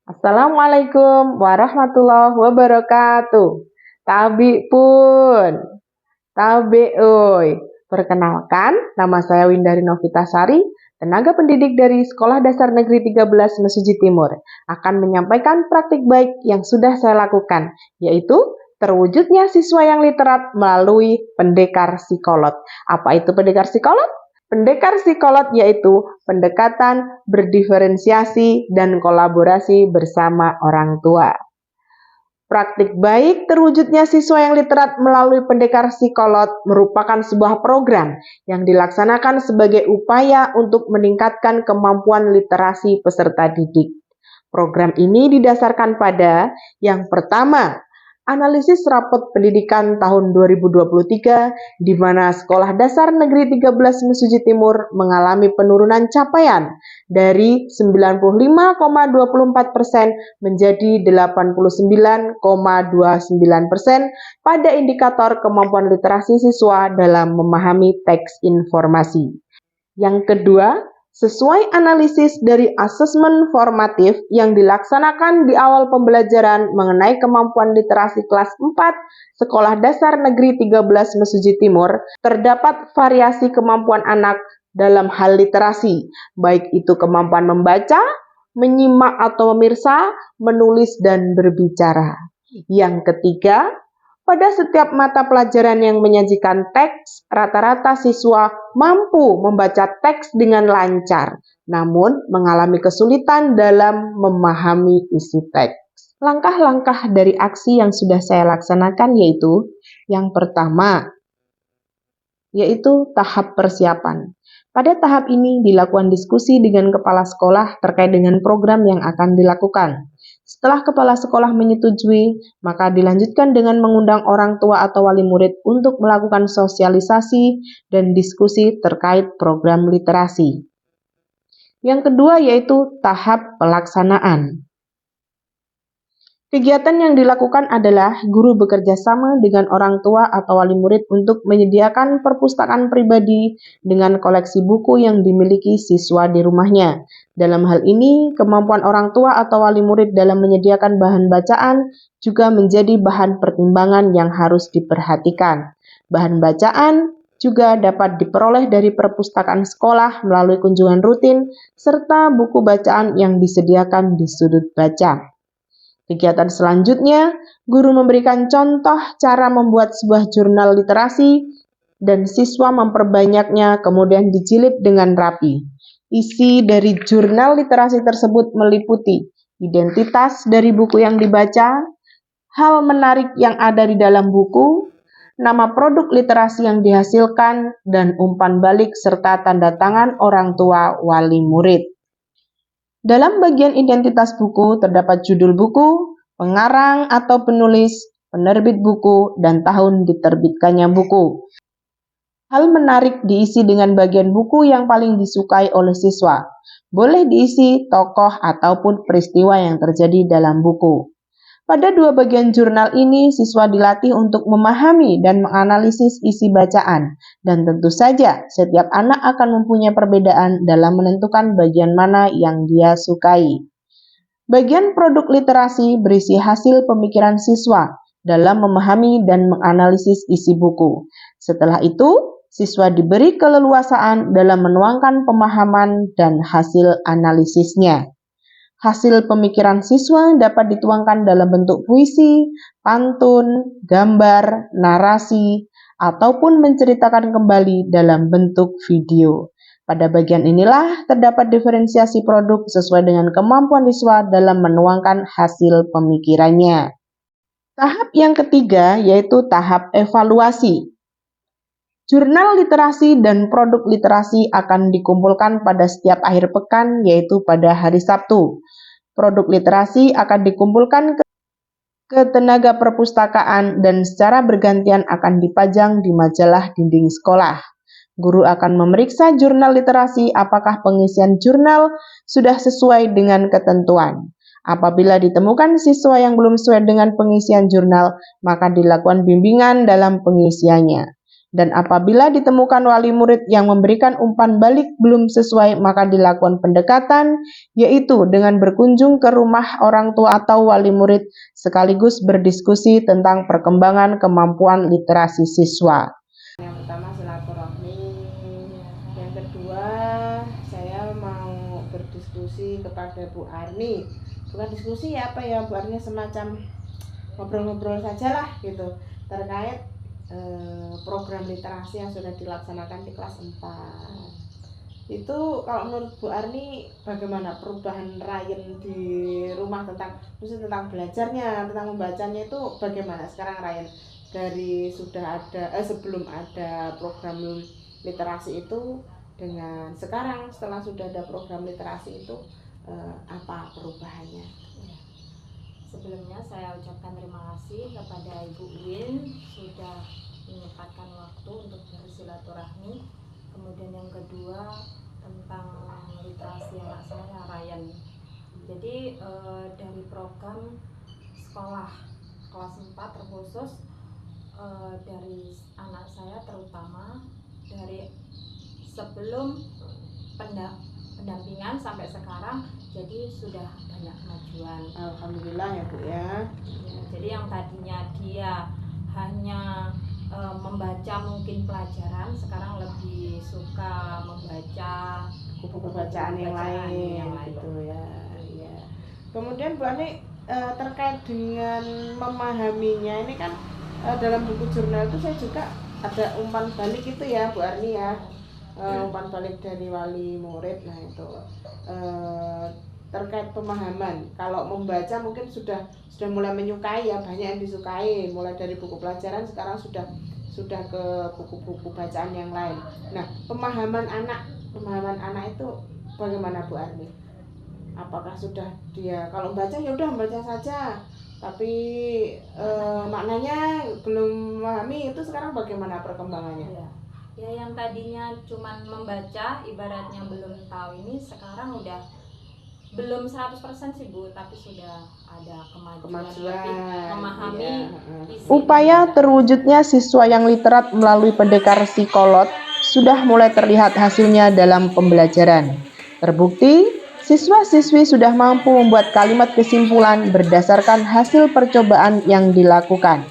Assalamualaikum warahmatullahi wabarakatuh. Tabi pun, tabe oi. Perkenalkan, nama saya Windari Novitasari, tenaga pendidik dari Sekolah Dasar Negeri 13 Mesuji Timur, akan menyampaikan praktik baik yang sudah saya lakukan, yaitu terwujudnya siswa yang literat melalui pendekar psikolog. Apa itu pendekar psikolog? Pendekar psikolog yaitu pendekatan berdiferensiasi dan kolaborasi bersama orang tua. Praktik baik terwujudnya siswa yang literat melalui pendekar psikolog merupakan sebuah program yang dilaksanakan sebagai upaya untuk meningkatkan kemampuan literasi peserta didik. Program ini didasarkan pada yang pertama, analisis rapot pendidikan tahun 2023 di mana Sekolah Dasar Negeri 13 Mesuji Timur mengalami penurunan capaian dari 95,24% menjadi 89,29% pada indikator kemampuan literasi siswa dalam memahami teks informasi. Yang kedua, sesuai analisis dari asesmen formatif yang dilaksanakan di awal pembelajaran mengenai kemampuan literasi kelas 4 Sekolah Dasar Negeri 13 Mesuji Timur, terdapat variasi kemampuan anak dalam hal literasi, baik itu kemampuan membaca, menyimak atau memirsa, menulis, dan berbicara. Yang ketiga, pada setiap mata pelajaran yang menyajikan teks, rata-rata siswa mampu membaca teks dengan lancar, namun mengalami kesulitan dalam memahami isi teks. Langkah-langkah dari aksi yang sudah saya laksanakan yaitu, yang pertama, yaitu tahap persiapan. Pada tahap ini dilakukan diskusi dengan kepala sekolah terkait dengan program yang akan dilakukan. Setelah kepala sekolah menyetujui, maka dilanjutkan dengan mengundang orang tua atau wali murid untuk melakukan sosialisasi dan diskusi terkait program literasi. Yang kedua yaitu tahap pelaksanaan. Kegiatan yang dilakukan adalah guru bekerja sama dengan orang tua atau wali murid untuk menyediakan perpustakaan pribadi dengan koleksi buku yang dimiliki siswa di rumahnya. Dalam hal ini, kemampuan orang tua atau wali murid dalam menyediakan bahan bacaan juga menjadi bahan pertimbangan yang harus diperhatikan. Bahan bacaan juga dapat diperoleh dari perpustakaan sekolah melalui kunjungan rutin serta buku bacaan yang disediakan di sudut baca. Kegiatan selanjutnya, guru memberikan contoh cara membuat sebuah jurnal literasi dan siswa memperbanyaknya kemudian dijilid dengan rapi. Isi dari jurnal literasi tersebut meliputi identitas dari buku yang dibaca, hal menarik yang ada di dalam buku, nama produk literasi yang dihasilkan, dan umpan balik serta tanda tangan orang tua wali murid. Dalam bagian identitas buku terdapat judul buku, pengarang atau penulis, penerbit buku, dan tahun diterbitkannya buku. Hal menarik diisi dengan bagian buku yang paling disukai oleh siswa. Boleh diisi tokoh ataupun peristiwa yang terjadi dalam buku. Pada dua bagian jurnal ini, siswa dilatih untuk memahami dan menganalisis isi bacaan. Dan tentu saja, setiap anak akan mempunyai perbedaan dalam menentukan bagian mana yang dia sukai. Bagian produk literasi berisi hasil pemikiran siswa dalam memahami dan menganalisis isi buku. Setelah itu, siswa diberi keleluasaan dalam menuangkan pemahaman dan hasil analisisnya. Hasil pemikiran siswa dapat dituangkan dalam bentuk puisi, pantun, gambar, narasi, ataupun menceritakan kembali dalam bentuk video. Pada bagian inilah terdapat diferensiasi produk sesuai dengan kemampuan siswa dalam menuangkan hasil pemikirannya. Tahap yang ketiga yaitu tahap evaluasi. Jurnal literasi dan produk literasi akan dikumpulkan pada setiap akhir pekan, yaitu pada hari Sabtu. Produk literasi akan dikumpulkan ke tenaga perpustakaan dan secara bergantian akan dipajang di majalah dinding sekolah. Guru akan memeriksa jurnal literasi apakah pengisian jurnal sudah sesuai dengan ketentuan. Apabila ditemukan siswa yang belum sesuai dengan pengisian jurnal, maka dilakukan bimbingan dalam pengisiannya. Dan apabila ditemukan wali murid yang memberikan umpan balik belum sesuai, maka dilakukan pendekatan, yaitu dengan berkunjung ke rumah orang tua atau wali murid sekaligus berdiskusi tentang perkembangan kemampuan literasi siswa. Yang pertama silaturahmi, yang kedua saya mau berdiskusi kepada Bu Arni, bukan diskusi ya apa ya Bu Arni, semacam ngobrol-ngobrol saja lah gitu terkait program literasi yang sudah dilaksanakan di kelas 4. Itu kalau menurut Bu Arni bagaimana perubahan Ryan di rumah khususnya tentang belajarnya, tentang membacanya itu bagaimana sekarang Ryan? Dari sudah ada sebelum ada program literasi itu dengan sekarang setelah sudah ada program literasi itu apa perubahannya? Sebelumnya saya ucapkan terima kasih kepada Ibu Win sudah menyempatkan waktu untuk bersilaturahmi. Kemudian yang kedua tentang literasi anak saya Ryan. Jadi dari program sekolah kelas 4 terkhusus dari anak saya, terutama dari sebelum pendampingan sampai sekarang, jadi sudah banyak kemajuan. Alhamdulillah ya Bu ya. Jadi yang tadinya dia hanya membaca mungkin pelajaran, sekarang lebih suka membaca buku bacaan yang lain gitu ya. Kemudian Bu Ani terkait dengan memahaminya ini kan dalam buku jurnal itu saya juga ada umpan balik itu ya Bu Arni ya, umpan balik dari wali murid. Nah itu terkait pemahaman, kalau membaca mungkin sudah mulai menyukai ya, banyak yang disukai mulai dari buku pelajaran, sekarang sudah ke buku-buku bacaan yang lain. Nah pemahaman anak itu bagaimana Bu Arni? Apakah sudah dia kalau baca ya udah membaca saja, tapi maknanya belum memahami, itu sekarang bagaimana perkembangannya? Ya yang tadinya cuman membaca ibaratnya belum tahu, ini sekarang udah belum 100% sih Bu, tapi sudah ada kemajuan lebih memahami isi. Upaya terwujudnya siswa yang literat melalui pendekar psikolog sudah mulai terlihat hasilnya dalam pembelajaran. Terbukti, siswa-siswi sudah mampu membuat kalimat kesimpulan berdasarkan hasil percobaan yang dilakukan.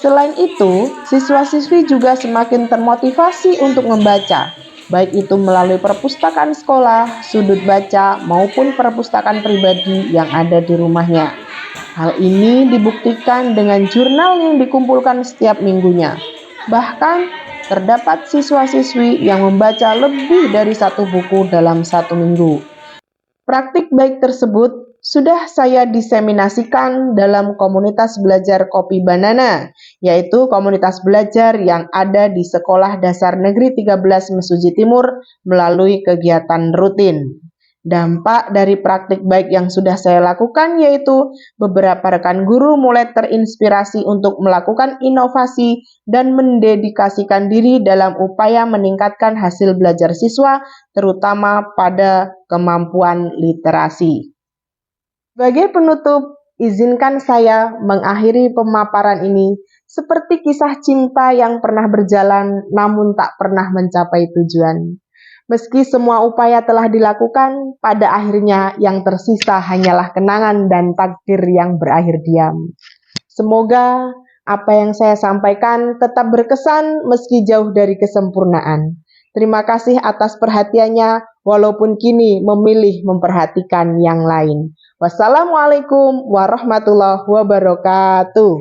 Selain itu, siswa-siswi juga semakin termotivasi untuk membaca, baik itu melalui perpustakaan sekolah, sudut baca, maupun perpustakaan pribadi yang ada di rumahnya. Hal ini dibuktikan dengan jurnal yang dikumpulkan setiap minggunya. Bahkan, terdapat siswa-siswi yang membaca lebih dari 1 buku dalam 1 minggu. Praktik baik tersebut sudah saya diseminasikan dalam komunitas belajar Kopi Banana, yaitu komunitas belajar yang ada di Sekolah Dasar Negeri 13 Mesuji Timur melalui kegiatan rutin. Dampak dari praktik baik yang sudah saya lakukan yaitu beberapa rekan guru mulai terinspirasi untuk melakukan inovasi dan mendedikasikan diri dalam upaya meningkatkan hasil belajar siswa, terutama pada kemampuan literasi. Sebagai penutup, izinkan saya mengakhiri pemaparan ini seperti kisah cinta yang pernah berjalan namun tak pernah mencapai tujuan. Meski semua upaya telah dilakukan, pada akhirnya yang tersisa hanyalah kenangan dan takdir yang berakhir diam. Semoga apa yang saya sampaikan tetap berkesan meski jauh dari kesempurnaan. Terima kasih atas perhatiannya, walaupun kini memilih memperhatikan yang lain. Wassalamualaikum warahmatullahi wabarakatuh.